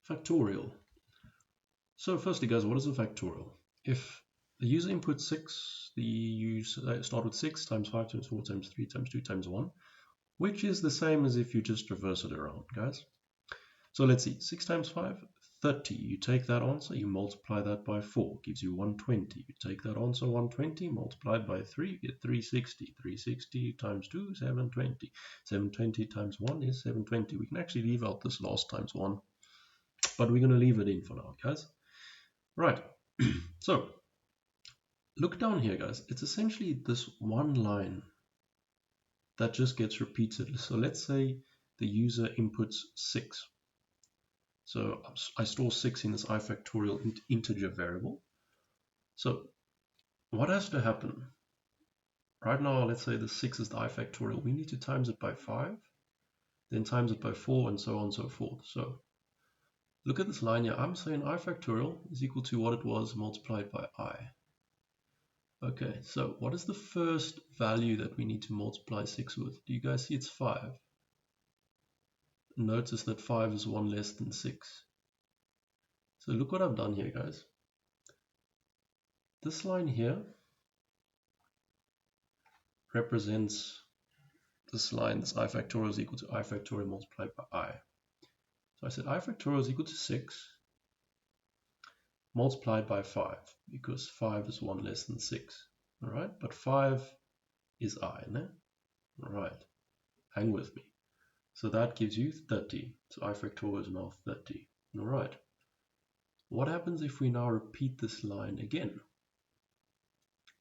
Factorial. So firstly, guys, what is a factorial? If the user inputs 6, the user start with 6 times 5 times 4 times 3 times 2 times 1, which is the same as if you just reverse it around, guys. So let's see, 6 times 5, 30. You take that answer, you multiply that by 4, gives you 120. You take that answer, 120, multiplied by 3, you get 360. 360 times 2, 720. 720 times 1 is 720. We can actually leave out this last times 1, but we're going to leave it in for now, guys. Right, so look down here, guys. It's essentially this one line that just gets repeated. So let's say the user inputs 6. So I store 6 in this I factorial integer variable. So what has to happen? Right now, let's say the 6 is the I factorial. We need to times it by 5, then times it by 4, and so on and so forth. So look at this line here. I'm saying I factorial is equal to what it was multiplied by I. Okay, so what is the first value that we need to multiply 6 with? Do you guys see it's 5? Notice that 5 is 1 less than 6. So look what I've done here, guys. This line here represents this line, this I factorial is equal to I factorial multiplied by I. So I said I factorial is equal to 6 multiplied by 5, because 5 is 1 less than 6. All right, but 5 is I, no? All right, hang with me. So that gives you 30. So I factorial is now 30. All right. What happens if we now repeat this line again?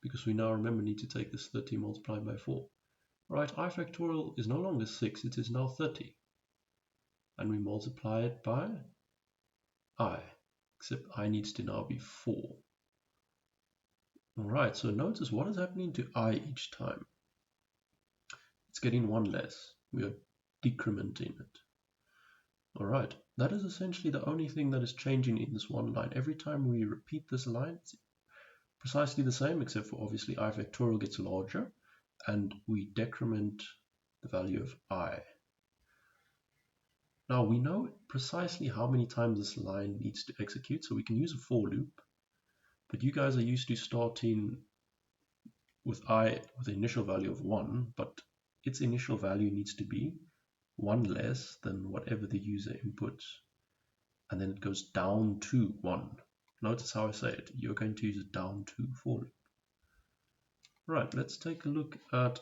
Because we now, remember, need to take this 30 multiplied by 4. Right, I factorial is no longer 6, it is now 30. And we multiply it by I, except I needs to now be 4. All right, so notice what is happening to I each time. It's getting 1 less. We are decrementing it. All right, that is essentially the only thing that is changing in this one line. Every time we repeat this line, it's precisely the same, except for obviously I factorial gets larger, and we decrement the value of I. Now we know precisely how many times this line needs to execute, so we can use a for loop. But you guys are used to starting with I with the initial value of 1, but its initial value needs to be 1 less than whatever the user inputs, and then it goes down to 1. Notice how I say it. You're going to use a down to for loop. Right, let's take a look at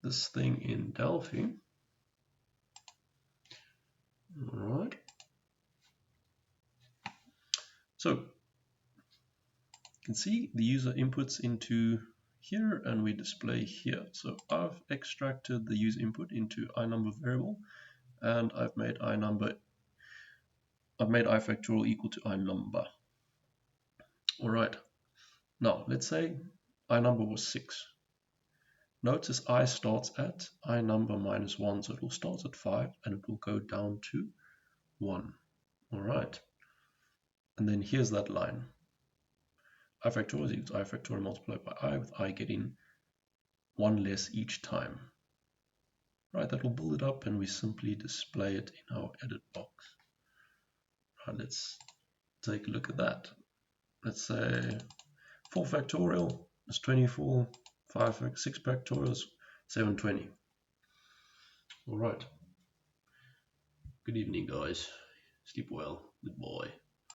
this thing in Delphi. All right. So you can see the user inputs into here and we display here. So I've extracted the user input into iNumber variable, and I've made I factorial equal to iNumber. All right. Now let's say iNumber was 6. Notice I starts at iNumber minus 1, so it will start at 5 and it will go down to 1. All right. And then here's that line. I factorial is equal to I factorial multiplied by I, with I getting 1 less each time. Right, that will build it up and we simply display it in our edit box. Right, let's take a look at that. Let's say 4 factorial is 24, 6 factorial is 720. All right. Good evening, guys. Sleep well. Goodbye.